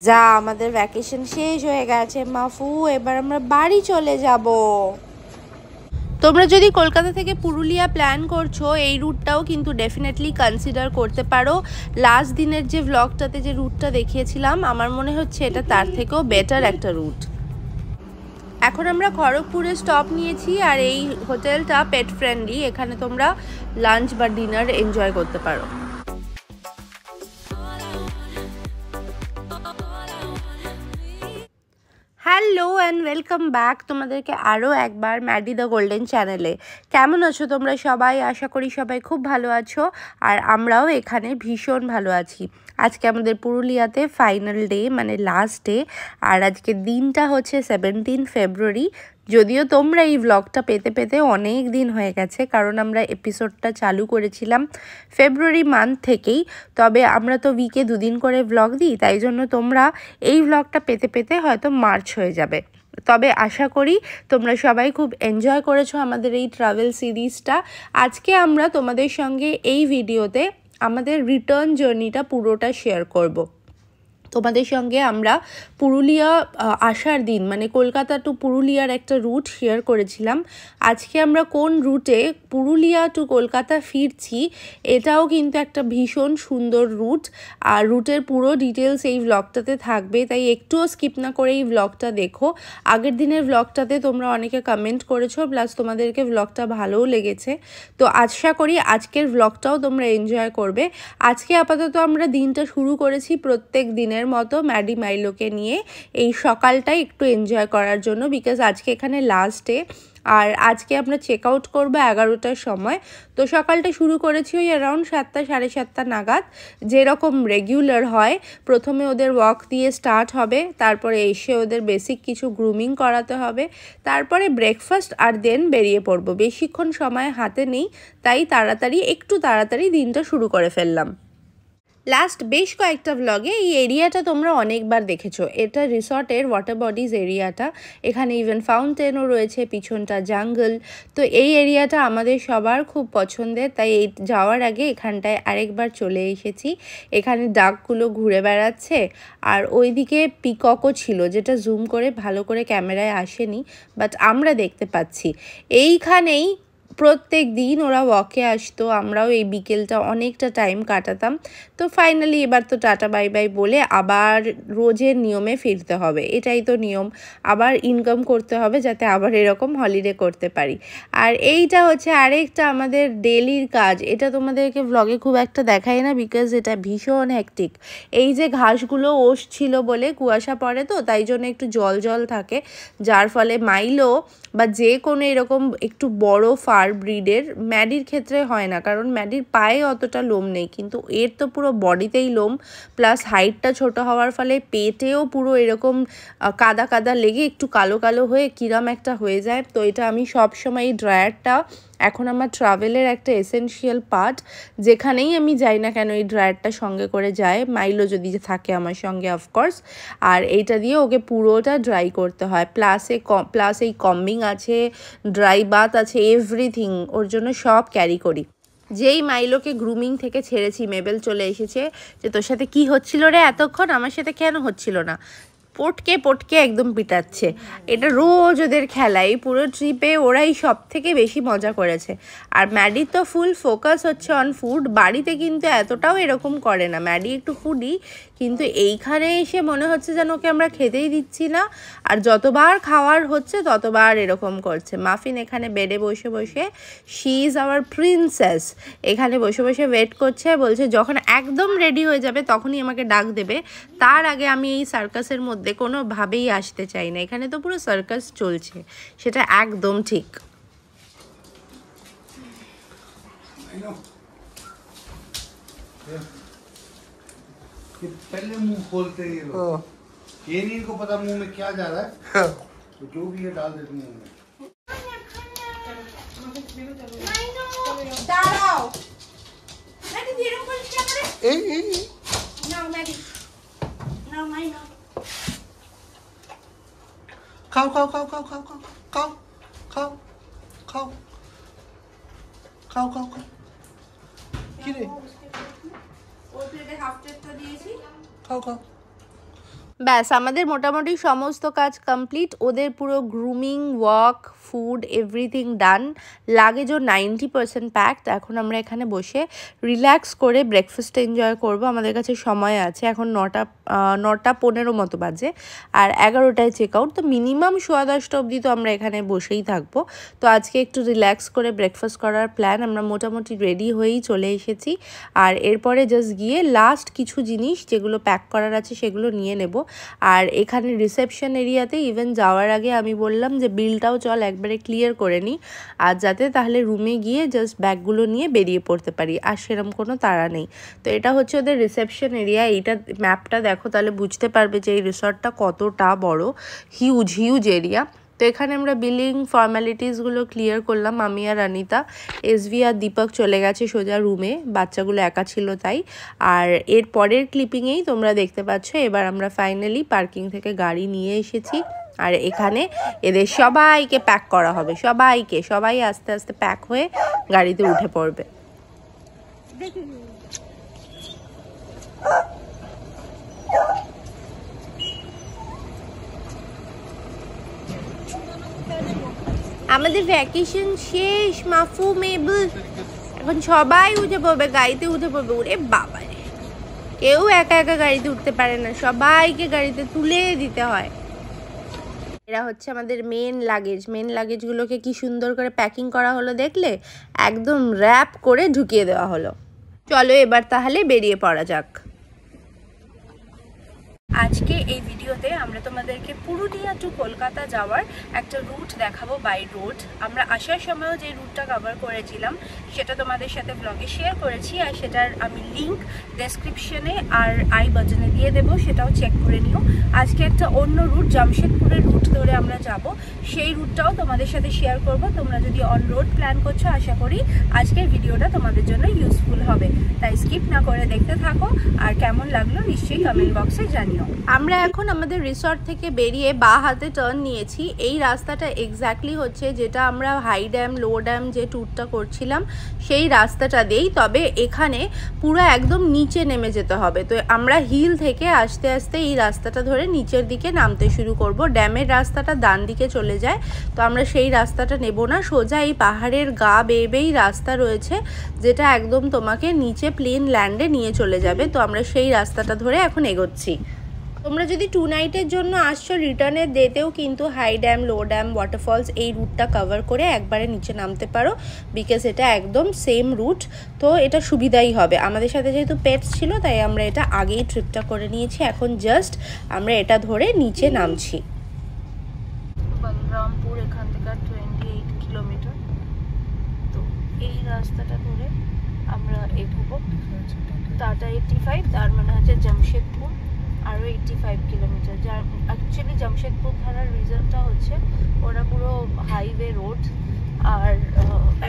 যা আমাদের ভ্যাকেশন শেষ হয়ে গেছে মাফু, এবার আমরা বাড়ি চলে যাব। তোমরা যদি কলকাতা থেকে পুরুলিয়া প্ল্যান করছো, এই রুটটাও কিন্তু ডেফিনেটলি কনসিডার করতে পারো। লাস্ট দিনের যে ভ্লগটাতে যে রুটটা দেখিয়েছিলাম, আমার মনে হচ্ছে এটা তার থেকেও বেটার একটা রুট। এখন আমরা খড়গপুরে স্টপ নিয়েছি, আর এই হোটেলটা পেট ফ্রেন্ডলি, এখানে তোমরা লাঞ্চ বা ডিনার এনজয় করতে পারো। হ্যালো অ্যান্ড ওয়েলকাম ব্যাক তোমাদেরকে আরও একবার ম্যাডি দ্য গোল্ডেন চ্যানেলে। কেমন আছো তোমরা সবাই? আশা করি সবাই খুব ভালো আছো, আর আমরাও এখানে ভীষণ ভালো আছি। আজকে আমাদের পুরুলিয়াতে ফাইনাল ডে, মানে লাস্ট ডে, আর আজকে দিনটা হচ্ছে 17 ফেব্রুয়ারি। যদিও তোমরা এই ভ্লগটা পেতে পেতে অনেক দিন হয়ে গেছে, কারণ আমরা এপিসোডটা চালু করেছিলাম ফেব্রুয়ারি মান্থ থেকেই। তবে আমরা তো উইকে 2 দিন করে ভ্লগ দিই, তাই জন্য তোমরা এই ভ্লগটা পেতে পেতে হয়তো মার্চ হয়ে যাবে। তবে আশা করি তোমরা সবাই খুব এনজয় করেছো আমাদের এই ট্রাভেল সিরিজটা। আজকে আমরা তোমাদের সঙ্গে এই ভিডিওতে আমাদের রিটার্ন জার্নিটা পুরোটা শেয়ার করব। তোমাদের সঙ্গে আমরা পুরুলিয়া আসার দিন, মানে কলকাতা টু পুরুলিয়ার একটা রুট শেয়ার করেছিলাম। আজকে আমরা কোন রুটে পুরুলিয়া টু কলকাতা ফিরছি, এটাও কিন্তু একটা ভীষণ সুন্দর রুট, আর রুটের পুরো ডিটেলস এই ভ্লগটাতে থাকবে, তাই একটুও স্কিপ না করে এই ভ্লগটা দেখো। আগের দিনের ভ্লগটাতে তোমরা অনেকে কমেন্ট করেছো, প্লাস তোমাদেরকে ভ্লগটা ভালোও লেগেছে, তো আশা করি আজকের ভ্লগটাও তোমরা এনজয় করবে। আজকে আপাতত আমরা দিনটা শুরু করেছি প্রত্যেক দিনের মতো ম্যাডি মাইলোকে নিয়ে, এই সকালটাই একটু এনজয় করার জন্য, বিকজ আজকে এখানে লাস্ট ডে, আর আজকে আমরা চেক আউট করবো 11টার সময়। তো সকালটা শুরু করেছি ওই অ্যারাউন্ড 7টা 7:30 নাগাদ, যেরকম রেগুলার হয়। প্রথমে ওদের ওয়াক দিয়ে স্টার্ট হবে, তারপরে এসে ওদের বেসিক কিছু গ্রুমিং করাতে হবে, তারপরে ব্রেকফাস্ট, আর দেন বেরিয়ে পড়বো। বেশিক্ষণ সময় হাতে নেই, তাই একটু তাড়াতাড়ি দিনটা শুরু করে ফেললাম। লাস্ট বেশ কয়েকটা ভ্লগে এই এরিয়াটা তোমরা অনেকবার দেখেছো। এটা রিসর্টের ওয়াটার বডিজ এরিয়াটা, এখানে ইভেন ফাউন্টেনও রয়েছে, পিছনটা জাঙ্গল। তো এই এরিয়াটা আমাদের সবার খুব পছন্দের, তাই এই যাওয়ার আগে এখানটায় আরেকবার চলে এসেছি। এখানে ডাকগুলো ঘুরে বেড়াচ্ছে, আর ওইদিকে পিককও ছিল, যেটা জুম করে ভালো করে ক্যামেরায় আসেনি, বাট আমরা দেখতে পাচ্ছি। এইখানেই প্রত্যেক দিন ওরা ওয়াকে আসতো, আমরাও এই বিকেলটা অনেকটা টাইম কাটাতাম। তো ফাইনালি এবার তো টাটা বাই বাই বলে আবার রোজের নিয়মে ফিরতে হবে, এটাই তো নিয়ম। আবার ইনকাম করতে হবে যাতে আবার এরকম হলিডে করতে পারি। আর এইটা হচ্ছে আরেকটা আমাদের ডেলির কাজ, এটা তোমাদেরকে ভ্লগে খুব একটা দেখাই না, বিকজ এটা ভীষণ হ্যাকটিক। এই যে ঘাসগুলো ওষ ছিল বলে, কুয়াশা পড়ে তো, তাই জন্য একটু জল জল থাকে, যার ফলে মাইলো বা যে কোনো এরকম একটু বড় ফার ব্রিডের, ম্যাডির ক্ষেত্রে হয় না, কারণ ম্যাডির পায়ে অতটা লোম নেই, কিন্তু এর তো পুরো বডিতেই লোম, প্লাস হাইটটা ছোট হওয়ার ফলে পেটেও পুরো এরকম কাদা কাদা লেগে একটু কালো কালো হয়ে কিরম একটা হয়ে যায়। তো এটা আমি সবসময় এই ড্রায়ারটা এখন আমার ট্রাভেলের একটা এসেনশিয়াল পার্ট, যেখানেই আমি যাই না কেন এই ড্রায়ারটা সঙ্গে করে যায়, মাইলো যদি থাকে আমার সঙ্গে অফকোর্স। আর এইটা দিয়ে ওকে পুরোটা ড্রাই করতে হয়, প্লাস এই কম্বিং আছে, ড্রাই বাথ আছে, এভরিথিং ওর জন্য সব ক্যারি করি। যেই মাইলোকে গ্রুমিং থেকে ছেড়েছি, মেবেল চলে এসেছে যে তোর সাথে কি হচ্ছিল রে এতক্ষণ, আমার সাথে কেন হচ্ছিল না, পটকে পটকে একদম পিটাচ্ছে। এটা রোজ ওদের খেলাই, পুরো ট্রিপে ওরাই সব থেকে বেশি মজা করেছে। আর ম্যাডি তো ফুল ফোকাস হচ্ছে অন ফুড, বাড়িতে কিন্তু এতটাও এরকম করে না, ম্যাডি একটু ফুডি, কিন্তু এইখানে এসে মনে হচ্ছে যেন ওকে আমরা খেতেই দিচ্ছি না, আর যতবার খাওয়ার হচ্ছে ততবার এরকম করছে। মাফিন এখানে বেডে বসে বসে, শি ইজ আওয়ার প্রিন্সেস, এখানে বসে বসে ওয়েট করছে, বলছে যখন একদম রেডি হয়ে যাবে তখনই আমাকে ডাক দেবে, তার আগে আমি এই সার্কাসের মধ্যে কোনোভাবেই আসতে চাই না। এখানে তো পুরো সার্কাস চলছে, সেটা একদম ঠিক। पहले मुंह खोलते ही ये नहीं इनको पता मुंह में क्या जा रहा है, तो जो भी है डाल देते मुंह में। দাঁড়াও ম্যাডি, এরকম পরিষ্কার করে নাও ম্যাডি, নাও মাই নাও, खाओ खाओ खाओ खाओ खाओ खाओ खाओ खाओ खाओ खाओ खाओ खाओ কি রে ওর প্লেটে হাফ প্লেটটা দিয়েছি, খাও খাও ব্যাস আমাদের মোটামুটি সমস্ত কাজ কমপ্লিট। ওদের পুরো গ্রুমিং, ওয়াক, ফুড, এভরিথিং ডান। লাগেজও 90% প্যাকড। এখন আমরা এখানে বসে রিল্যাক্স করে ব্রেকফাস্ট এনজয় করব। আমাদের কাছে সময় আছে, এখন 9:15 মতো বাজে, আর 11টায় চেক আউট। তো মিনিমাম 10:15 অবধি তো আমরা এখানে বসেই থাকবো। তো আজকে একটু রিল্যাক্স করে ব্রেকফাস্ট করার প্ল্যান। আমরা মোটামুটি রেডি হয়েই চলে এসেছি, আর এরপরে জাস্ট গিয়ে লাস্ট কিছু জিনিস যেগুলো প্যাক করার আছে সেগুলো নিয়ে নেব। আর এখানে রিসেপশন এরিয়াতে ইভেন যাওয়ার আগে আমি বললাম যে বিলটাও চল একবারে ক্লিয়ার করে নিই, আর যাতে তাহলে রুমে গিয়ে জাস্ট ব্যাগগুলো নিয়ে বেরিয়ে পড়তে পারি, আর সেরকম কোনো তাড়া নেই। তো এটা হচ্ছে ওদের রিসেপশন এরিয়া। এইটা ম্যাপটা দেখো তাহলে বুঝতে পারবে যে এই রিসর্টটা কতটা বড়, হিউজ এরিয়া। তো এখানে আমরা বিলিং ফর্ম্যালিটিসগুলো ক্লিয়ার করলাম। আমি আর অনিতা, এসভি আর দীপক চলে গেছে সোজা রুমে, বাচ্চাগুলো একা ছিল তাই। আর এর পরের ক্লিপিংয়েই তোমরা দেখতে পাচ্ছ এবার আমরা ফাইনালি পার্কিং থেকে গাড়ি নিয়ে এসেছি, আর এখানে এদের সবাইকে প্যাক করা হবে। সবাই আস্তে আস্তে প্যাক হয়ে গাড়িতে উঠে পড়বে। আমাদের ভ্যাকেশন শেষ মাফু মেবল, এখন সবাই উঠে পড়বে, গাড়িতে উঠে পড়বে। ওরে বাবা রে, কেউ একা একা গাড়িতে উঠতে পারে না, সবাইকে গাড়িতে তুলে দিতে হয়। এরা হচ্ছে আমাদের মেন লাগেজগুলোকে কি সুন্দর করে প্যাকিং করা হলো দেখলে, একদম র্যাপ করে ঢুকিয়ে দেওয়া হলো। চলো এবার তাহলে বেরিয়ে পড়া যাক। আজকে এই ভিডিওতে আমরা তোমাদেরকে পুরুলিয়া টু কলকাতা যাওয়ার একটা রুট দেখাবো, বাই রোড। আমরা আসার সময়ও যে রুটটা কভার করেছিলাম সেটা তোমাদের সাথে ব্লগে শেয়ার করেছি, আর সেটার আমি লিঙ্ক ডেসক্রিপশনে আর আই বাটনে দিয়ে দেবো, সেটাও চেক করে নিও। আজকে একটা অন্য রুট, জামশেদপুরের রুট ধরে আমরা যাব, সেই রুটটাও তোমাদের সাথে শেয়ার করব। তোমরা যদি অন রোড প্ল্যান করছো, আশা করি আজকের ভিডিওটা তোমাদের জন্য ইউজফুল হবে, তাই স্কিপ না করে দেখতে থাকো। আর কেমন লাগলো নিশ্চয়ই কমেন্ট বক্সে জানিও। আমরা এখন আমাদের রিসর্ট থেকে বেরিয়ে বাঁ হাতে টার্ন নিয়েছি। এই রাস্তাটা এক্স্যাক্টলি হচ্ছে যেটা আমরা হাই ড্যাম লো ড্যাম যে ট্যুরটা করছিলাম সেই রাস্তাটা দিয়েই, তবে এখানে পুরো একদম নিচে নেমে যেতে হবে। তো আমরা হিল থেকে আস্তে আস্তে এই রাস্তাটা ধরে নিচের দিকে নামতে শুরু করব। ড্যামের রাস্তাটা ডান দিকে চলে যায়, তো আমরা সেই রাস্তাটা নেব না, সোজা এই পাহাড়ের গা বেয়েই রাস্তা রয়েছে যেটা একদম তোমাকে নিচে প্লেন ল্যান্ডে নিয়ে চলে যাবে। তো আমরা সেই রাস্তাটা ধরে এখন এগোচ্ছি। তোমরা যদি 2 নাইটের জন্য আসছো, রিটার্নের ডেতেও কিন্তু high dam low dam waterfalls এই রুটটা কভার করে একবারে নিচে নামতে পারো, বিকজ এটা একদম সেম রুট। তো এটা সুবিধাই হবে। আমাদের সাথে যেহেতু পেটস ছিল তাই আমরা এটা আগেই ট্রিপটা করে নিয়েছি, এখন জাস্ট আমরা এটা ধরে নিচে নামছি। বলরামপুর এখান থেকে 28 কিলোমিটার। তো এই রাস্তাটা ধরে আমরা এগোবো। টাটা 85, তার মানে হচ্ছে জামশেদপুর আরও 85 কিলোমিটার। যার অ্যাকচুয়ালি জামশেদপুর ধারার রিজনটা হচ্ছে ওরা পুরো হাইওয়ে রোড, আর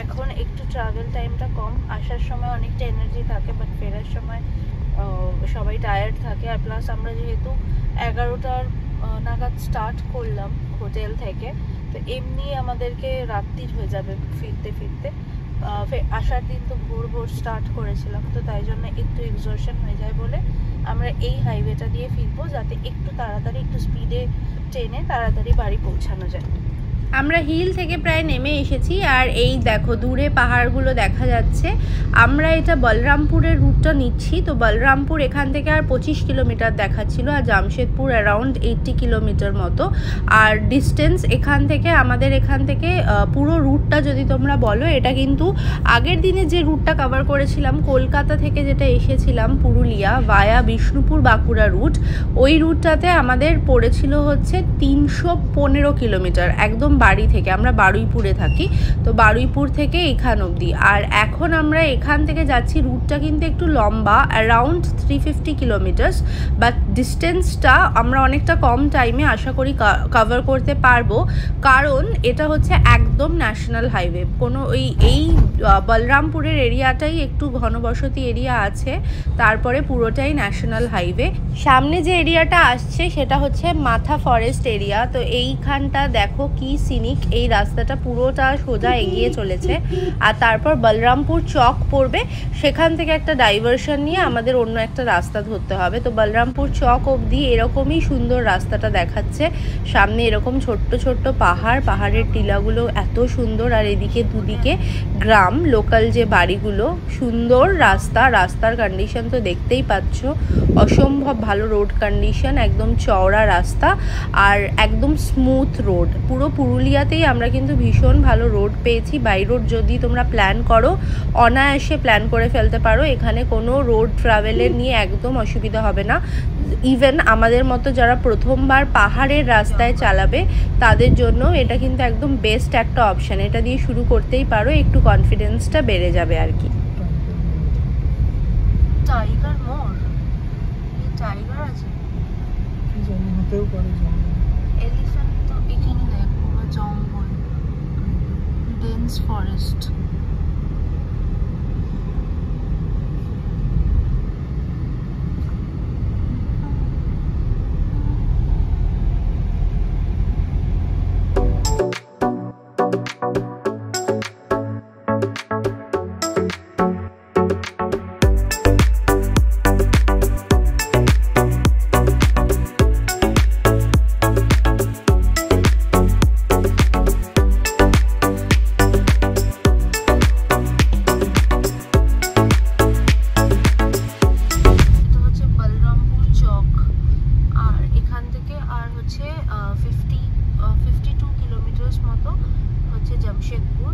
এখন একটু ট্রাভেল টাইমটা কম। আসার সময় অনেকটা এনার্জি থাকে, বাট ফেরার সময় সবাই টায়ার্ড থাকে। আর প্লাস আমরা যেহেতু 11টার নাগাদ স্টার্ট করলাম হোটেল থেকে, তো এমনি আমাদেরকে রাত্রির হয়ে যাবে ফিরতে ফিরতে। আসার দিন তো ভোর স্টার্ট করেছিলাম, তো তাই জন্য একটু এক্সজশন হয়ে যায় বলে আমরা এই হাইওয়েটা দিয়ে ফিরবো, যাতে একটু তাড়াতাড়ি একটু স্পিডে ট্রেনে তাড়াতাড়ি বাড়ি পৌঁছানো যায়। আমরা হিল থেকে প্রায় নেমে এসেছি, আর এই দেখো দূরে পাহাড়গুলো দেখা যাচ্ছে। আমরা এটা বলরামপুরের রুটটা নিচ্ছি। তো বলরামপুর এখান থেকে আর 25 কিলোমিটার দেখাচ্ছিল, আর জামশেদপুর অ্যারাউন্ড 80 কিলোমিটার মতো। আর ডিস্টেন্স এখান থেকে আমাদের এখান থেকে পুরো রুটটা যদি তোমরা বলো, এটা কিন্তু আগের দিনে যে রুটটা কভার করেছিলাম কলকাতা থেকে, যেটা এসেছিলাম পুরুলিয়া ভায়া বিষ্ণুপুর বাঁকুড়া রুট, ওই রুটটাতে আমাদের পড়েছিল হচ্ছে 315 কিলোমিটার একদম বাড়ি থেকে। আমরা বারুইপুরে থাকি, তো বারুইপুর থেকে এখান অবধি। আর এখন আমরা এখান থেকে যাচ্ছি, রুটটা কিন্তু একটু লম্বা, অ্যারাউন্ড 350 কিলোমিটার্স, বাট ডিস্টেন্সটা আমরা অনেকটা কম টাইমে আশা করি কভার করতে পারবো, কারণ এটা হচ্ছে একদম ন্যাশনাল হাইওয়ে। কোনো এই বলরামপুরের এরিয়াটাই একটু ঘনবসতি এরিয়া আছে, তারপরে পুরোটাই ন্যাশনাল হাইওয়ে। সামনে যে এরিয়াটা আসছে সেটা হচ্ছে মাথা ফরেস্ট এরিয়া। তো এইখানটা দেখো কি সিনিক। এই রাস্তাটা পুরোটা সোজা এগিয়ে চলেছে, আর তারপর বলরামপুর চক পড়বে, সেখান থেকে একটা ডাইভারশন নিয়ে আমাদের অন্য একটা রাস্তা ধরতে হবে। তো বলরামপুর চক অবধি এরকমই সুন্দর রাস্তাটা দেখাচ্ছে। সামনে এরকম ছোট্ট ছোট্ট পাহাড়, পাহাড়ের টিলাগুলো এত সুন্দর, আর এদিকে দুদিকে গ্রাম, লোকাল যে বাড়িগুলো। সুন্দর রাস্তা, রাস্তার কন্ডিশন তো দেখতেই পাচ্ছ, অসম্ভব ভালো রোড কন্ডিশন, একদম চওড়া রাস্তা আর একদম স্মুথ রোড। পুরো পুরুলিয়াতেই আমরা কিন্তু ভীষণ ভালো রোড পেয়েছি। বাই রোড যদি তোমরা প্ল্যান করো, অনায়াসে প্ল্যান করে ফেলতে পারো, এখানে কোনো রোড ট্রাভেলের নিয়ে একদম অসুবিধা হবে না। ইভেন আমাদের মতো যারা প্রথমবার পাহাড়ের রাস্তায় চালাবে তাদের জন্য এটা কিন্তু একদম বেস্ট একটা অপশান। এটা দিয়ে শুরু করতেই পারো, একটু কনফিডেন্সটা বেড়ে যাবে আর কি। টাইগার মোড়, টাইগার আছে, হতেও পারে এলিফ্যান্ট তো এখানে দেখো, জঙ্গল, ডেন্স ফরেস্ট। জামশেদপুর,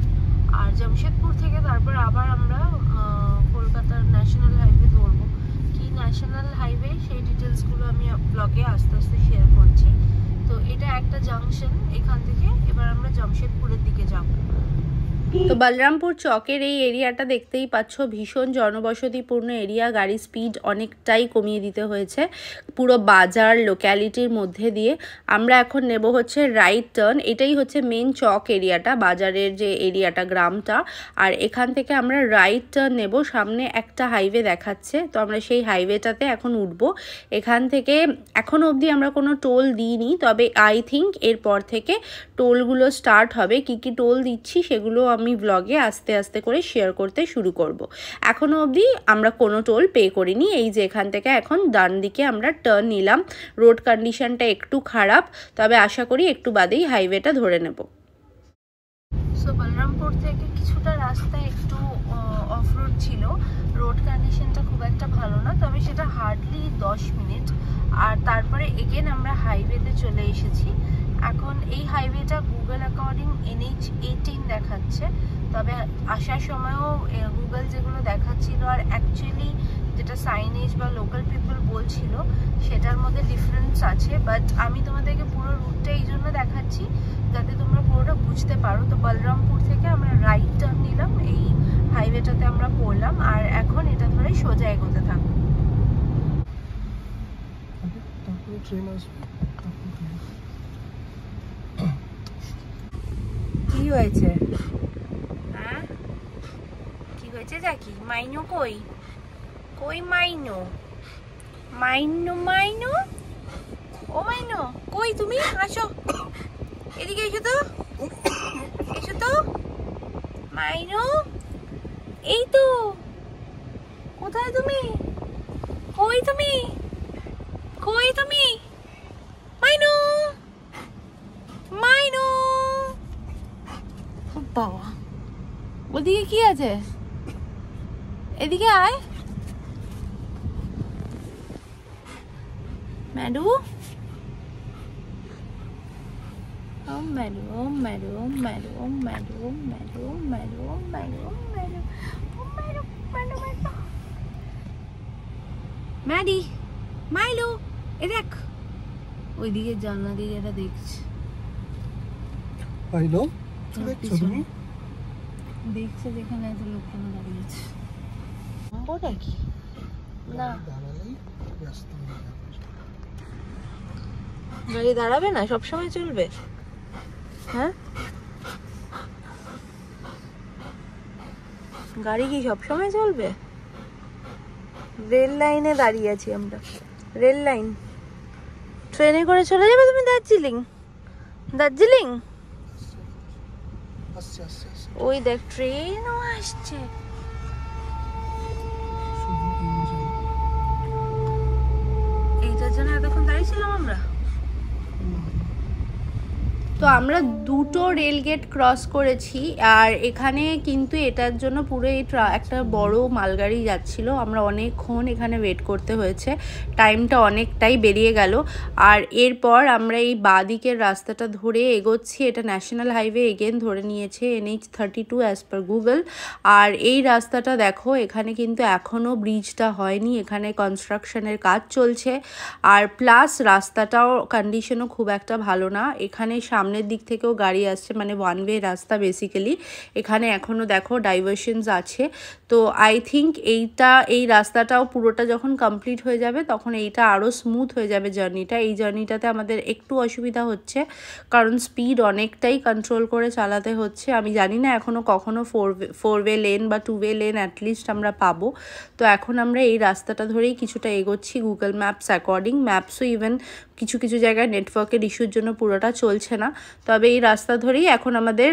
আর জামশেদপুর থেকে তারপর আবার আমরা কলকাতার ন্যাশনাল হাইওয়ে ধরবো। কি ন্যাশনাল হাইওয়ে সেই ডিটেলসগুলো আমি ব্লগে আস্তে আস্তে শেয়ার করছি। তো এটা একটা জাংশন, এখান থেকে এবার আমরা জামশেদপুরের দিকে যাব। তো বলরামপুর চকের এই এরিয়াটা দেখতেই পাচ্ছ, ভীষণ জনবসতিপূর্ণ এরিয়া। গাড়ির স্পিড অনেকটাই কমিয়ে দিতে হয়েছে। পুরো বাজার লোক্যালিটির মধ্যে দিয়ে আমরা এখন নেব হচ্ছে রাইট টার্ন। এটাই হচ্ছে মেন চক এরিয়াটা, বাজারের যে এরিয়াটা, গ্রামটা। আর এখান থেকে আমরা রাইট টার্ন নেব। সামনে একটা হাইওয়ে দেখাচ্ছে, তো আমরা সেই হাইওয়েটাতে এখন উঠব। এখান থেকে এখন অবধি আমরা কোনো টোল দিইনি, তবে আই থিঙ্ক এরপর থেকে টোলগুলো স্টার্ট হবে। কি কি টোল দিচ্ছি সেগুলো আমি ব্লগে আস্তে আস্তে করে শেয়ার করতে শুরু করব। এখনো অবধি আমরা কোনো টোল পে করিনি। এই যে এখান থেকে এখন ডান দিকে আমরা টার্ন নিলাম। রোড কন্ডিশনটা একটু খারাপ, তবে আশা করি একটু বাদেই হাইওয়েটা ধরে নেব। সো বলরামপুর থেকে কিছুটা রাস্তা একটু অফ রোড ছিল, রোড কন্ডিশনটা খুব একটা ভালো না, তবে সেটা হার্ডলি 10 মিনিট। আর তারপরে এগেন আমরা হাইওয়েতে চলে এসেছি। এখন এই হাইওয়েটা গুগল অ্যাকর্ডিং NH18 দেখাচ্ছে, তবে আসার সময়ও গুগল যেগুলো দেখাচ্ছিল আর অ্যাকচুয়ালি যেটা সাইনেজ বা লোকাল পিপল বলছিল সেটার মধ্যে ডিফারেন্স আছে। বাট আমি তোমাদেরকে পুরো রুটটা এই জন্য দেখাচ্ছি যাতে তোমরা পুরোটা বুঝতে পারো। তো বলরামপুর থেকে আমরা রাইট টার্ন নিলাম, এই হাইওয়েটাতে আমরা পড়লাম, আর এখন এটা ধরে সোজা এগোতে থাকবো। কি হয়েছে? হ্যাঁ কি হয়েছে? জাকি মাইনু কই? কই মাইনু? মাইনু মাইনু, ও মাইনু কই তুমি? আসো এদিকে, এসো তো, এসো তো মাইনু। এই তো, কোথায় তুমি? কই তুমি? কই তুমি? মাইনু, মাইনু। বাবা, ওদিকে কি আছে? এদিকে আয় ম্যাডু। ও ম্যাডু, ও ম্যাডু, ও ম্যাডু, ও ম্যাডু, ও ম্যাডু, ও ম্যাডু, ও ম্যাডু, ও ম্যাডু, ও ম্যাডু, ম্যাডু, ম্যাডু। ম্যাডি, মাইলু, এ দেখ ওইদিকে জানলা দিয়ে এটা দেখছে। মাইলু দেখছো তুমি? দেখছে যেখানে এত লোকজন দাঁড়িয়েছে। ওটা কি না, গাড়ি দাঁড়াবে না, সবসময় চলবে? হ্যাঁ, গাড়ি কি সবসময় চলবে? রেল লাইনে দাঁড়িয়ে আছি আমরা, রেল লাইন। ট্রেনে করে চলে যাবে তুমি দার্জিলিং? দার্জিলিং আসছে আসছে আসছে ওই দেখ ট্রেনও আসছে। এইটার জন্য এতক্ষণ দাঁড়িয়ে ছিলাম আমরা। তো আমরা দুটো রেলগেট ক্রস করেছি, আর এখানে কিন্তু এটার জন্য পুরো এই একটা বড় মালগাড়ি যাচ্ছিল, আমরা অনেকক্ষণ এখানে ওয়েট করতে হয়েছে, টাইমটা অনেকটাই বেরিয়ে গেল। আর এরপর আমরা এই বাঁদিকের রাস্তাটা ধরে এগোচ্ছি, এটা ন্যাশনাল হাইওয়ে এগেন ধরে নিয়েছে NH32 অ্যাজ পার গুগল। আর এই রাস্তাটা দেখো, এখানে কিন্তু এখনও ব্রিজটা হয়নি, এখানে কনস্ট্রাকশনের কাজ চলছে। আর প্লাস রাস্তাটাও কন্ডিশনও খুব একটা ভালো না, এখানে সামনের দিক থেকেও গাড়ি আসছে, মানে ওয়ান ওয়ে রাস্তা বেসিক্যালি। এখানে এখনও দেখো ডাইভারশনস আছে। তো আই থিঙ্ক এই রাস্তাটাও পুরোটা যখন কমপ্লিট হয়ে যাবে তখন এইটা আরও স্মুথ হয়ে যাবে জার্নিটা। এই জার্নিটাতে আমাদের একটু অসুবিধা হচ্ছে, কারণ স্পিড অনেকটাই কন্ট্রোল করে চালাতে হচ্ছে। আমি জানি না এখনও কখনও ফোর ওয়ে লেন বা 2 ওয়ে লেন অ্যাটলিস্ট আমরা পাবো। তো এখন আমরা এই রাস্তাটা ধরেই কিছুটা এগোচ্ছি গুগল ম্যাপস অ্যাকর্ডিং। ম্যাপসও ইভেন কিছু কিছু জায়গায় নেটওয়ার্কের ইস্যুর জন্য পুরোটা চলছে না। তবে এই রাস্তা ধরেই এখন আমাদের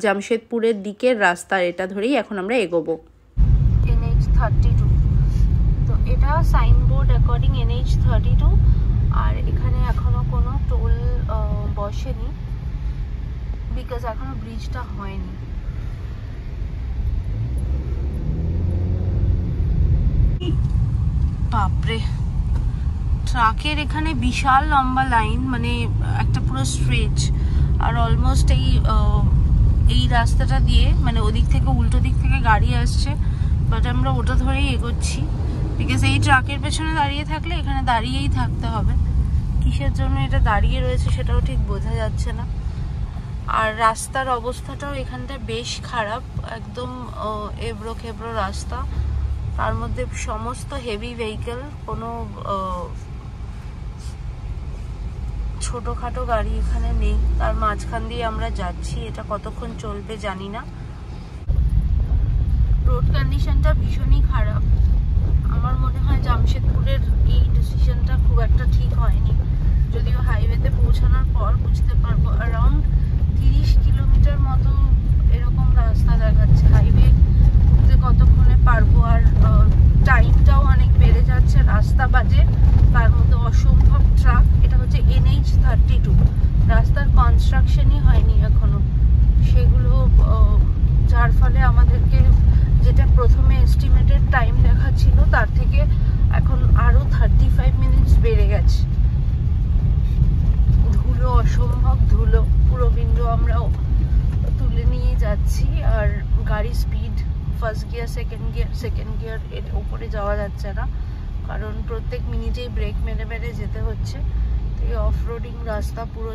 জামশেদপুরের দিকের রাস্তা, এটা ধরেই এখন আমরা এগোবো। NH32, তো এটা সাইনবোর্ড অ্যাকর্ডিং NH32। আর এখানে এখনো কোনো টোল বসেনি, বিকজ এখনো ব্রিজটা হয়নি। বাপরে, ট্রাকের এখানে বিশাল লম্বা লাইন, মানে একটা পুরো স্ট্রেচ। আর অলমোস্ট এই রাস্তাটা দিয়ে, মানে ওদিক থেকে উল্টো দিক থেকে গাড়ি আসছে, বাট আমরা ওটা ধরেই এগোচ্ছি, বিকজ এই ট্রাকের পেছনে দাঁড়িয়ে থাকলে এখানে দাঁড়িয়েই থাকতে হবে। কিসের জন্য এটা দাঁড়িয়ে রয়েছে সেটাও ঠিক বোঝা যাচ্ছে না। আর রাস্তার অবস্থাটাও এখানটা বেশ খারাপ, একদম এবড়ো খেবড়ো রাস্তা, তার মধ্যে সমস্ত হেভি ভেহিকেল, কোনো ছোটোখাটো গাড়ি এখানে নেই। তার মাঝখান দিয়ে আমরা যাচ্ছি, এটা কতক্ষণ চলবে জানি না। রোড কন্ডিশনটা ভীষণই খারাপ। আমার মনে হয় জামশেদপুরের এই ডিসিশনটা খুব একটা ঠিক হয়নি, যদিও হাইওয়েতে পৌঁছানোর পর বুঝতে পারবো। অ্যারাউন্ড 30 কিলোমিটার মতো এরকম রাস্তা দেখাচ্ছে, হাইওয়ে কতক্ষণে পারবো। আর টাইমটাও অনেক বেড়ে যাচ্ছে, রাস্তা বাজে, তার মধ্যে অসম্ভব ট্রাক। এটা হচ্ছে NH32, রাস্তার কনস্ট্রাকশনই হয়নি এখনো, সেগুলো যার ফলে আমাদেরকে যেটা প্রথমে এস্টিমেটেড টাইম দেখাচ্ছিল তার থেকে এখন আরও 35 মিনিটস বেড়ে গেছে। ধুলো, অসম্ভব ধুলো, পুরো বিন্দু আমরাও তুলে নিয়ে যাচ্ছি। আর গাড়ির speed, first gear second gear এর উপরে যাওয়া যাচ্ছে না, কারণ প্রত্যেক মিনিটেই ব্রেক মেরে মেরে যেতে হচ্ছে। তো এই অফ রোডিং রাস্তা পুরো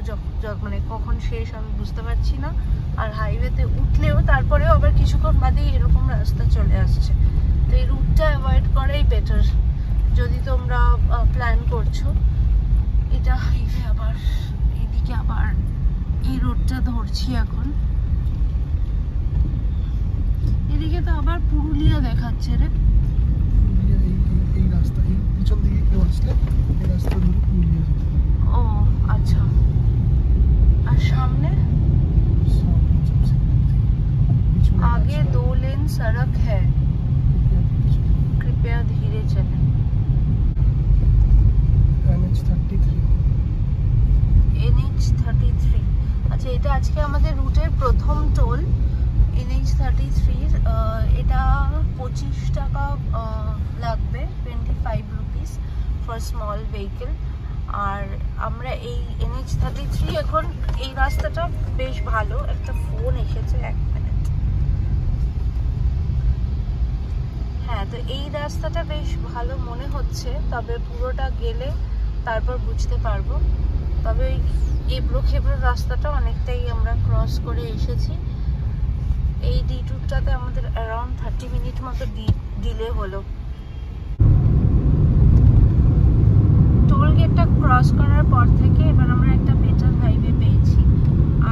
মানে কখন শেষ আমি বুঝতে পারছি না। আর হাইওয়েতে উঠলেও তারপরেও আবার কিছুক্ষণ বাদেই এরকম রাস্তা চলে আসছে। তো এই রুটটা অ্যাভয়েড করাই বেটার যদি তোমরা প্ল্যান করছো। এটা হাইওয়ে, আবার এইদিকে আবার এই রোডটা ধরছি এখন। এদিকে তো আবার পুরুলিয়া দেখাচ্ছে রে। এই রাস্তা, এই পিছন দিকে কেউ আসলে এই রাস্তা ধরে পুরুলিয়া যেতে হবে। ও আচ্ছা, আর সামনে आगे 2 लेन सड़क है, कृपया धीरे चलें। NH33, আচ্ছা এটা আজকে আমাদের রুটের প্রথম টোল। NH33 এটা 25 টাকা লাগবে, 25 রুপিস ফর স্মল ভেহিকেল। আর আমরা এই NH33 এখন এই রাস্তাটা বেশ ভালো। একটা ফোন এসেছে, 1 মিনিট। হ্যাঁ, তো এই রাস্তাটা বেশ ভালো মনে হচ্ছে, তবে পুরোটা গেলে তারপর বুঝতে পারবো। তবে ওই এবড়ো খেবড়ো রাস্তাটা অনেকটাই আমরা ক্রস করে এসেছি। এই ডিটুরটাতে আমাদের অ্যারাউন্ড 30 মিনিট মতো ডিলে হলো। টোল গেটটা ক্রস করার পর থেকে এবার আমরা একটা বেটার হাইওয়ে পেয়েছি।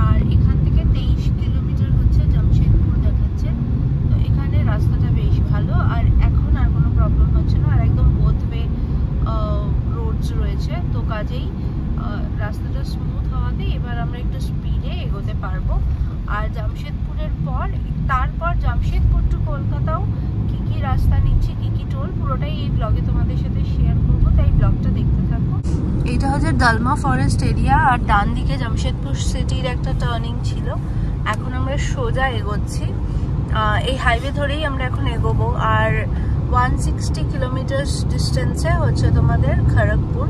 আর এখান থেকে 23 কিলোমিটার হচ্ছে জামশেদপুর দেখাচ্ছে। তো এখানে রাস্তাটা বেশ ভালো, আর এখন আর কোনো প্রবলেম হচ্ছে না। আর একদম বোথ ওয়ে রোডস রয়েছে, তো কাজেই রাস্তাটা স্মুথ হওয়াতে এবার আমরা একটু স্পিডে এগোতে পারবো। আর জামশেদপুরের পর তারপর জামশেদপুর টু কলকাতাও কি কি রাস্তা নিচ্ছি, কি কি টোল, পুরোটাই এই ব্লগে তোমাদের সাথে শেয়ার করবো, তাই ব্লগটা দেখতে থাকো। এইটা হচ্ছে ডালমা ফরেস্ট এরিয়া, আর ডান দিকে জামশেদপুর সিটির একটা টার্নিং ছিল। এখন আমরা সোজা এগোচ্ছি, এই হাইওয়ে ধরেই আমরা এখন এগোবো। আর 160 কিলোমিটার ডিস্টেন্সে হচ্ছে তোমাদের খড়গপুর।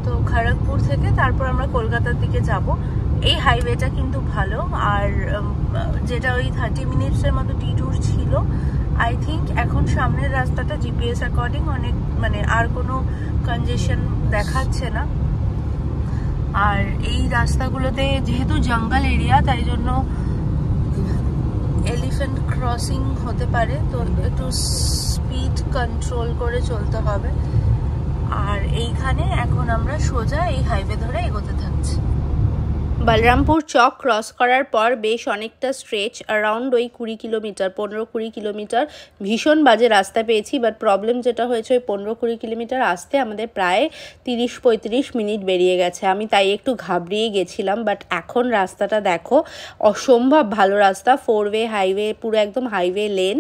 তো খড়গপুর থেকে তারপর আমরা কলকাতার দিকে যাব। এই হাইওয়েটা কিন্তু ভালো, আর যেটা ওই 30 মিনিটসের মতো ডিটুর ছিল, আই থিঙ্ক এখন সামনের রাস্তাটা জিপিএস অ্যাকর্ডিং অনেক মানে আর কোনো কনজেশন দেখাচ্ছে না। আর এই রাস্তাগুলোতে যেহেতু জঙ্গল এরিয়া, তাই জন্য এলিফ্যান্ট ক্রসিং হতে পারে, তো একটু স্পিড কন্ট্রোল করে চলতে হবে। আর এইখানে এখন আমরা সোজা এই হাইওয়ে ধরে এগোতে থাকছি। বলরামপুর চক ক্রস করার পর বেশ অনেকটা স্ট্রেচ, অ্যারাউন্ড ওই 20 কিলোমিটার, 15-20 কিলোমিটার ভীষণ বাজে রাস্তা পেয়েছি। বাট প্রবলেম যেটা হয়েছে, ওই 15-20 কিলোমিটার আসতে আমাদের প্রায় 30-35 মিনিট বেরিয়ে গেছে। আমি তাই একটু ঘাবড়িয়ে গেছিলাম। বাট এখন রাস্তাটা দেখো, অসম্ভব ভালো রাস্তা, 4-ওয়ে হাইওয়ে, পুরো একদম হাইওয়ে লেন,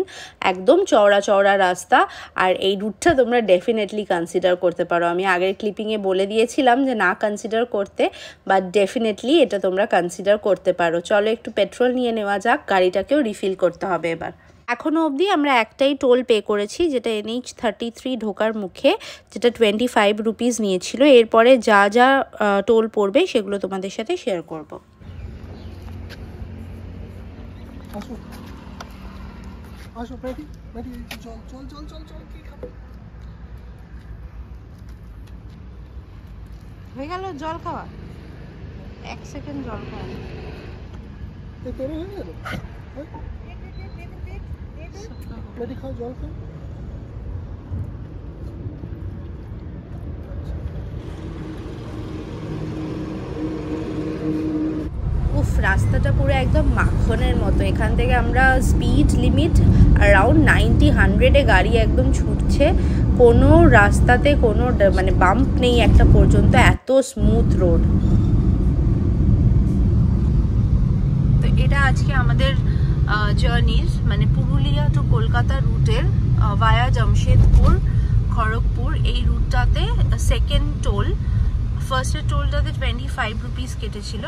একদম চওড়া চওড়া রাস্তা। আর এই রুটটা তোমরা ডেফিনেটলি কনসিডার করতে পারো। আমি আগের ক্লিপিংয়ে বলে দিয়েছিলাম যে না কনসিডার করতে, বাট ডেফিনেটলি এটা তোমরা কনসিডার করতে পারো। চলো একটু পেট্রোল নিয়ে নেওয়া যাক, গাড়িটাকেও রিফিল করতে হবে এবার। এখনো অবধি আমরা একটাই টোল পে করেছি, যেটা NH-33 ঢোকার মুখে, যেটা 25 রুপিস নিয়েছিল। এরপরে যা যা টোল পড়বে সেগুলো তোমাদের সাথে শেয়ার করব। হয়ে গেল জল খাওয়া, 1 সেকেন্ড জল খাওয়া। উফ, রাস্তাটা পুরো একদম মাখনের মতো। এখান থেকে আমরা স্পিড লিমিট অ্যারাউন্ড 90-100-এ গাড়ি একদম ছুটছে, কোনো রাস্তাতে কোনো মানে বাম্প নেই একটা পর্যন্ত, এত স্মুথ রোড। তো এটা আজকে আমাদের জার্নির মানে পুরুলিয়া টু কলকাতা রুটের ভায়া জামশেদপুর খড়গপুর এই রুটটাতে সেকেন্ড টোল। ফার্স্টের টোলটাতে 25 রুপিস কেটেছিল,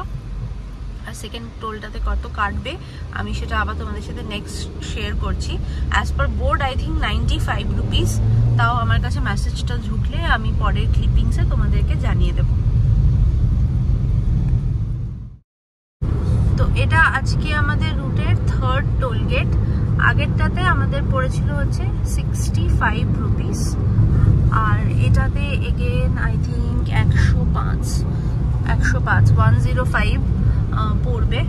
আর সেকেন্ড টোলটাতে কত কাটবে আমি সেটা আবার তোমাদের সাথে নেক্সট শেয়ার করছি। As per bored I think 95 rupees, তাও আমার কাছে মেসেজটা ঢুকলে আমি পরের ক্লিপিংসে তোমাদেরকে জানিয়ে দেবো। তো এটা আজকে আমাদের রুটের থার্ড টোল গেট। আগেরটাতে আমাদের পড়েছিল হচ্ছে 65 রুপিস, আর এটাতে এগেন আই থিঙ্ক 105 পড়বে।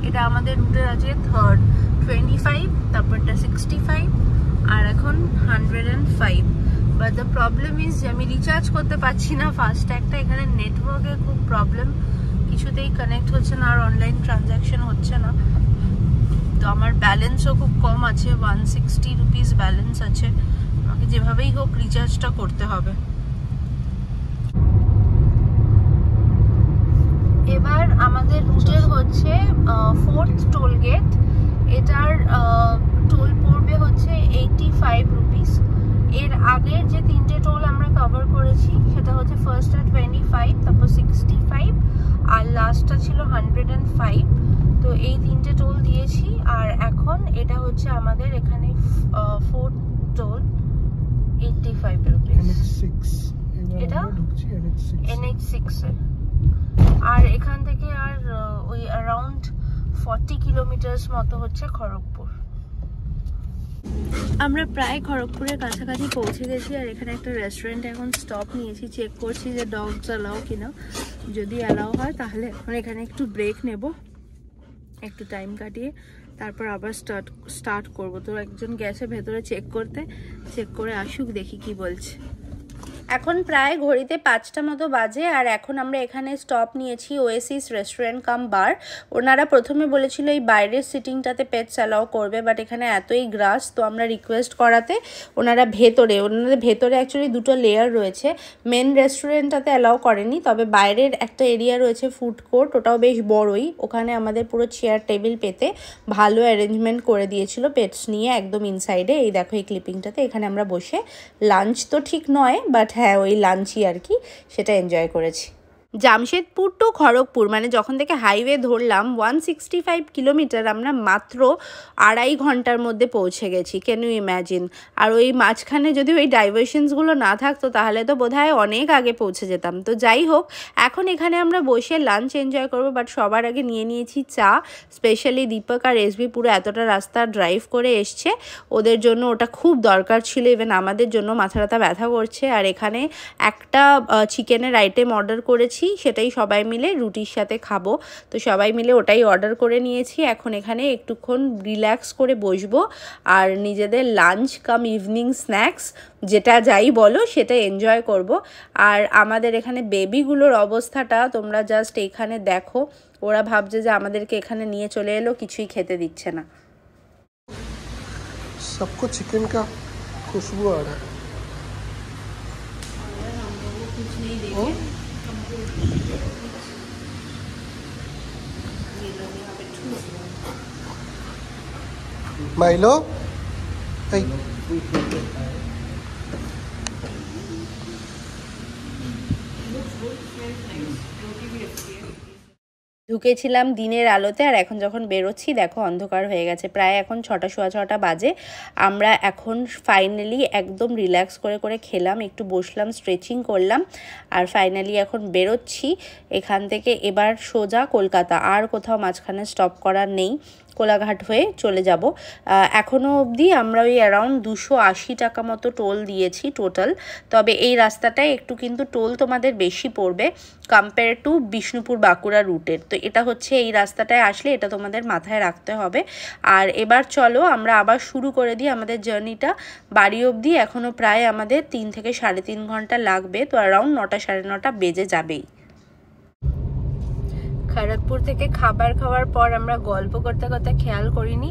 এটা আমাদের রুটের আজকে থার্ড, 25, তারপরটা 65, আর এখন 105। বাট দ্য প্রবলেম ইজ যে আমি রিচার্জ করতে পারছি না ফাস্ট্যাগটা, এখানে নেটওয়ার্কের খুব প্রবলেম, কিছুতেই কানেক্ট হচ্ছে না, আর অনলাইন ট্রানজ্যাকশন হচ্ছে না। তো আমার ব্যালেন্সও খুব কম আছে, 160 রুপিস ব্যালেন্স আছে, আমাকে যেভাবেই হোক রিচার্জটা করতে হবে। এবার আমাদের রুটের হচ্ছে ফোর্থ টোল গেট। এটার টোল পড়বে হচ্ছে 85 রুপিস। এর আগের যে তিনটে টোল আমরা কভার করেছি সেটা হচ্ছে ফার্স্টটা 25, তারপর 65, আর লাস্টটা ছিল 105। তো এই তিনটে টোল দিয়েছি, আর এখন এটা হচ্ছে আমাদের এখানে ফোর্থ টোল, 85 রুপিস। এটা NH6 এর। আর এখান থেকে আর ওই অ্যারাউন্ড 40 কিলোমিটার্স মতো হচ্ছে খড়গপুর। আমরা প্রায় খড়গপুরের কাছাকাছি পৌঁছে গেছি, আর এখানে একটা রেস্টুরেন্ট এখন স্টপ নিয়েছি, চেক করছি যে ডগস অ্যালাউ কিনা। যদি অ্যালাউ হয় তাহলে এখন এখানে একটু ব্রেক নেব, একটু টাইম কাটিয়ে তারপর আবার স্টার্ট করব। তো একজন গেছে ভেতরে চেক করতে, চেক করে আসুক, দেখি কি বলছে। এখন প্রায় ঘড়িতে 5টা মতো বাজে আর এখন আমরা এখানে স্টপ নিয়েছি ওয়েসিস রেস্টুরেন্ট কাম বার। ওনারা প্রথমে বলেছিল এই বাইরের সিটিংটাতে পেটস অ্যালাউ করবে, বাট এখানে এতই গ্রাস, তো আমরা রিকোয়েস্ট করাতে ওনাদের ভেতরে অ্যাকচুয়ালি দুটো লেয়ার রয়েছে। মেন রেস্টুরেন্টটাতে অ্যালাউ করেনি, তবে বাইরের একটা এরিয়া রয়েছে ফুড কোর্ট, ওটাও বেশ বড়ই। ওখানে আমাদের পুরো চেয়ার টেবিল পেতে ভালো অ্যারেঞ্জমেন্ট করে দিয়েছিল পেটস নিয়ে একদম ইনসাইডে। এই দেখো এই ক্লিপিংটাতে এখানে আমরা বসে লাঞ্চ তো ঠিক নয়, বাট হ্যাঁ ওই লাঞ্চই আর কি, সেটা এনজয় করেছি। জামশেদপুর টু খড়গপুর মানে যখন থেকে হাইওয়ে ধরলাম 165 কিলোমিটার আমরা মাত্র 2.5 ঘন্টার মধ্যে পৌঁছে গেছি। Can you imagine? আর ওই মাঝখানে যদি ওই ডাইভারশনসগুলো না থাকতো তাহলে তো বোধহয় অনেক আগে পৌঁছে যেতাম। তো যাই হোক, এখন এখানে আমরা বসে লাঞ্চ এনজয় করবো, বাট সবার আগে নিয়ে নিয়েছি চা। স্পেশালি দীপক আর এসবি পুরো এতটা রাস্তা ড্রাইভ করে এসছে, ওদের জন্য ওটা খুব দরকার ছিল, ইভেন আমাদের জন্য মাথা ব্যথা করছে। আর এখানে একটা চিকেনের আইটেম অর্ডার করেছি, সেটাই সবাই মিলে রুটির সাথে খাবো, তো সবাই মিলে ওটাই অর্ডার করে নিয়েছি। এখন এখানে একটুক্ষণ রিল্যাক্স করে বসবো আর নিজেদের লাঞ্চ কাম ইভিনিং স্ন্যাক্স যেটা যাই বলো সেটা এনজয় করব। আর আমাদের এখানে বেবিগুলোর অবস্থাটা তোমরা জাস্ট এখানে দেখো, ওরা ভাবছে যে আমাদেরকে এখানে নিয়ে চলে এলো, কিছুই খেতে দিচ্ছে না। सबको चिकन का खुशबू आ रहा है। माइलो ঢুকেছিলাম দিনের আলোতে, আর এখন যখন বেরোচ্ছি দেখো অন্ধকার হয়ে গেছে। প্রায় এখন 6টা সোয়া 6টা বাজে। আমরা এখন ফাইনালি একদম রিল্যাক্স করে খেলাম, একটু বসলাম, স্ট্রেচিং করলাম, আর ফাইনালি এখন বেরোচ্ছি এখান থেকে। এবার সোজা কলকাতা, আর কোথাও মাঝখানে স্টপ করার নেই, কোলাঘাট হয়ে চলে যাব। এখনও অবধি আমরা ওই অ্যারাউন্ড 280 টাকা মতো টোল দিয়েছি টোটাল। তবে এই রাস্তাটায় একটু কিন্তু টোল তোমাদের বেশি পড়বে কম্পেয়ার টু বিষ্ণুপুর বাঁকুড়া রুটের। তো এটা হচ্ছে এই রাস্তাটায় আসলে এটা তোমাদের মাথায় রাখতে হবে। আর এবার চলো আমরা আবার শুরু করে দিই আমাদের জার্নিটা। বাড়ি অবধি এখনও প্রায় আমাদের 3 থেকে 3.5 ঘন্টা লাগবে, তো অ্যারাউন্ড 9টা 9:30 বেজে যাবেই। খড়গপুর থেকে খাবার খাওয়ার পর আমরা গল্প করতে করতে খেয়াল করিনি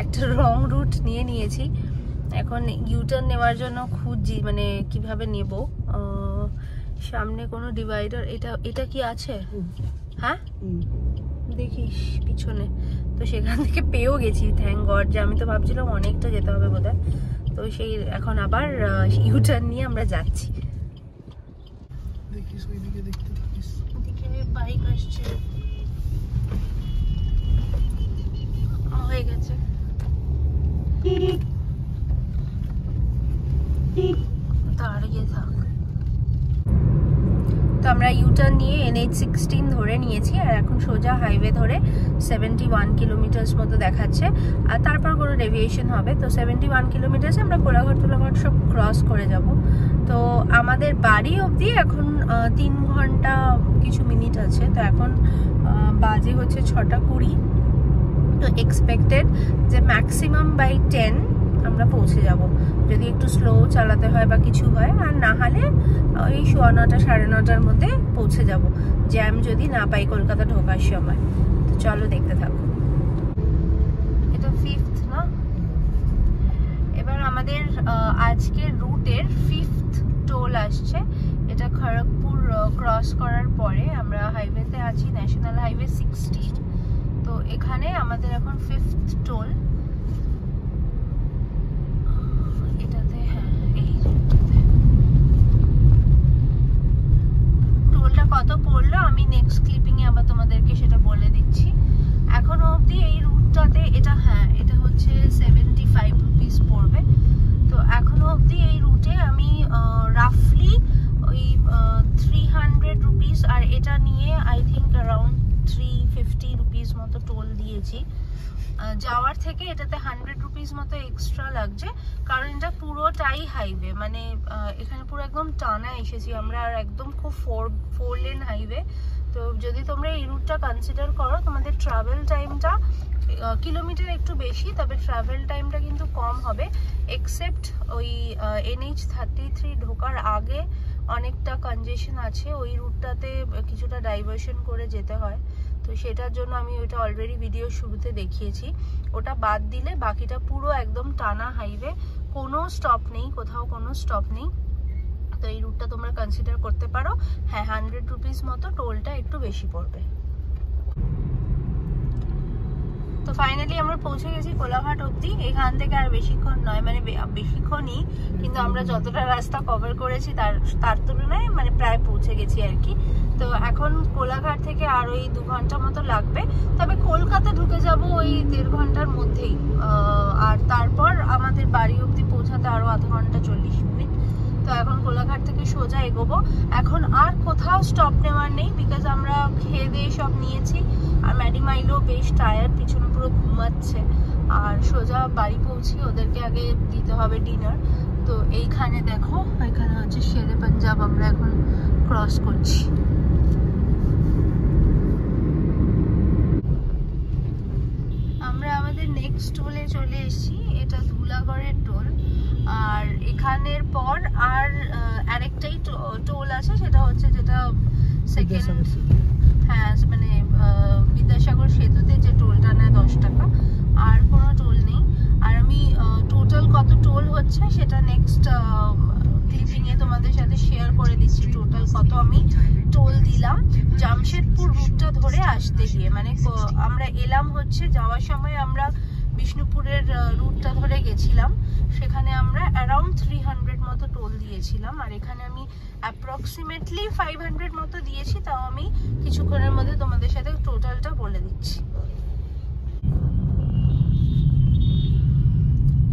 একটা রং রুট নিয়েছি। এখন ইউটার্ন নেওয়ার জন্য খুঁজছি, মানে কিভাবে নেব। সামনে কোনো ডিভাইডার, এটা কি আছে? হ্যাঁ দেখিস পিছনে, তো সেখান থেকে পেয়েও গেছি, থ্যাংক গড। যে আমি তো ভাবছিলাম অনেকটা যেতে হবে বোধহয়, তো সেই এখন আবার ইউটার্ন নিয়ে আমরা যাচ্ছি। বাইক আসছে, হয়ে গেছে। দাঁড়িয়ে থাক। তো আমরা ইউটার্ন নিয়ে NH16 ধরে নিয়েছি, আর এখন সোজা হাইওয়ে ধরে 71 কিলোমিটার্স মতো দেখাচ্ছে, আর তারপর কোনো ডেভিয়েশন হবে। তো 71 কিলোমিটার্স আমরা কোলাঘাট সব ক্রস করে যাব। তো আমাদের বাড়ি অবধি এখন 3 ঘন্টা কিছু মিনিট আছে। তো এখন বাজে হচ্ছে 6টা 20। তো এক্সপেক্টেড যে ম্যাক্সিমাম বাই 10 আমরা পৌঁছে যাব, যদি একটু স্লো চালাতে হয় বা কিছু হয়, আর না হলে ওই 9:15 9:30 মধ্যে পৌঁছে যাব, জ্যাম যদি না পাই কলকাতা ঢোকার সময়। তো চলো দেখতে থাকো। এটা 5th না? এবার আমাদের আজকের রুটের 5th টোল আসছে। এটা খড়গপুর ক্রস করার পরে আমরা হাইওয়েতে আছি, ন্যাশনাল হাইওয়ে 60। তো এখানে আমাদের এখন 5th টোল। এটাতে হ্যাঁ, এই টোলটা কত পড়লো আমি নেক্সট ক্লিপিংয়ে আবার তোমাদেরকে সেটা বলে দিচ্ছি। এখনো অবধি এই রুটটাতে এটা এটা হচ্ছে 75 রুপিস পড়বে। তো এখনো অবধি এই রুটে আমি রাফলি ওই 300 রুপিস, আর এটা নিয়ে আই থিঙ্ক অ্যারাউন্ড 350 রুপিস মতো টোল দিয়েছি। যাওয়ার থেকে এটাতে 100 রুপিস মতো এক্সট্রা লাগছে, কারণ এটা পুরোটাই হাইওয়ে, মানে এখানে পুরো একদম টানা এসেছি আমরা, আর একদম খুব 4 লেন হাইওয়ে। তো যদি তোমরা এই রুটটা কনসিডার করো, তোমাদের ট্রাভেল টাইমটা কিলোমিটার একটু বেশি, তবে ট্রাভেল টাইমটা কিন্তু কম হবে। এক্সেপ্ট ওই NH33 ঢোকার আগে অনেকটা কনজেশন আছে, ওই রুটটাতে কিছুটা ডাইভার্সন করে যেতে হয়। তো সেটার জন্য আমি ওইটা অলরেডি ভিডিও শুরুতে দেখিয়েছি। ওটা বাদ দিলে বাকিটা পুরো একদম টানা হাইওয়ে, কোনো স্টপ নেই, কোথাও কোনো স্টপ নেই। তো এই রুটটা তোমরা কনসিডার করতে পারো। হ্যাঁ, 100 রুপিস মতো টোলটা একটু বেশি পড়বে। তো ফাইনালি আমরা পৌঁছে গেছি কোলাঘাট অবধি। এখান থেকে আর বেশিক্ষণ নয়, মানে বেশিক্ষণই, কিন্তু আমরা যতটা রাস্তা কভার করেছি তার তুলনায় মানে প্রায় পৌঁছে গেছি আর কি। তো এখন কোলাঘাট থেকে আর ওই 2 ঘন্টা মতো লাগবে, তবে কলকাতা ঢুকে যাব ওই 1.5 ঘন্টার মধ্যেই। আর তারপর আমাদের বাড়ি অবধি পৌঁছাতে আরো আধা ঘন্টা 40 মিনিট। তো এখন কোলাঘাট থেকে সোজা এগোবো। এখন আর কোথাও স্টপ নেওয়ার নেই, বিকজ আমরা খেয়ে দিয়ে সব নিয়েছি। আর ম্যাডি মাইলো বেশ টায়ার্ড, পিছনে পুরো ঘুমাচ্ছে। আর সোজা বাড়ি পৌঁছি, ওদেরকে আগে দিতে হবে ডিনার। তো এইখানে দেখো, এখানে হচ্ছে শেরে পাঞ্জাব আমরা এখন ক্রস করছি। আমরা আমাদের নেক্সট টোলে চলে এসেছি, এটা ধুলাগড়ের টোল। আর এখানের পর আর আরেকটাই টোল আছে, সেটা হচ্ছে যেটা সেকেন্ড, হ্যাঁ মানে বিদ্যাসাগর সেতুতে যে টোলটা নেয় 10 টাকা, আর কোনো টোল নেই। আর আমি টোটাল কত টোল হচ্ছে সেটা নেক্সট ক্লিপিং এ তোমাদের সাথে শেয়ার করে দিচ্ছি, টোটাল কত আমি টোল দিলাম জামশেদপুর রুটটা ধরে আসতে গিয়ে। মানে আমরা এলাম হচ্ছে যাওয়ার সময় আমরা বিষ্ণুপুরের রুটটা ধরে গেছিলাম, সেখানে আমরা অ্যারাউন্ড 300 মতো টোল দিয়েছিলাম। আর এখানে আমি অ্যাপ্রক্সিমেটলি 500 মতো দিয়েছি, তাও আমি কিছুক্ষণের মধ্যে তোমাদের সাথে টোটালটা বলে দিচ্ছি।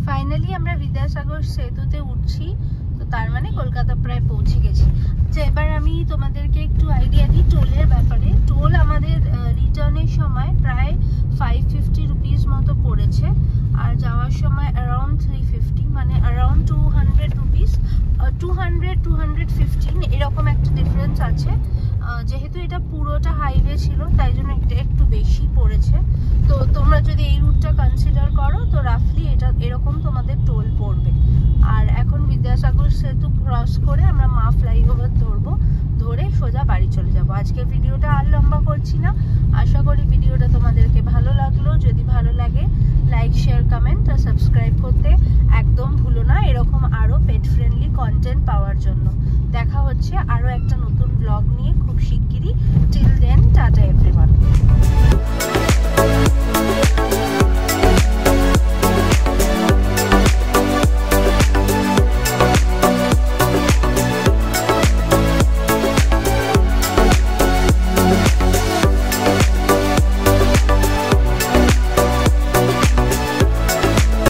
ফাইনালি আমরা বিদ্যাসাগর সেতুতে উঠছি, তো তার মানে কলকাতা প্রায় পৌঁছে গেছি। তো এবার আমি তোমাদেরকে একটু আইডিয়া দিই টোলের ব্যাপারে। টোল আমাদের রিটার্নের সময় প্রায় 550 রুপিস মতো পড়েছে, আর যাওয়ার সময় অ্যারাউন্ড 350, মানে অ্যারাউন্ড 200 রুপিস, 200-215 এরকম একটা ডিফারেন্স আছে। যেহেতু এটা পুরোটা হাইওয়ে ছিল, তাই জন্য একটু বেশি পড়েছে। তো তোমরা যদি এই রুটটা কনসিডার করো, তো রাফলি এটা এরকম তোমাদের টোল পড়বে। আর এখন বিদ্যাসাগর সেতু ক্রস করে আমরা মা ফ্লাইওভার ধরবো, ধরে সোজা বাড়ি চলে যাব। আজকের ভিডিওটা আর লম্বা করছি না, আশা করি ভিডিওটা তোমাদেরকে ভালো লাগলো। যদি ভালো লাগে লাইক, শেয়ার, কমেন্ট আর সাবস্ক্রাইব করতে একদম ভুলো না, এরকম আরো পেট ফ্রেন্ডলি কন্টেন্ট পাওয়ার জন্য। দেখা হচ্ছে আরো একটা নতুন ব্লগ নিয়ে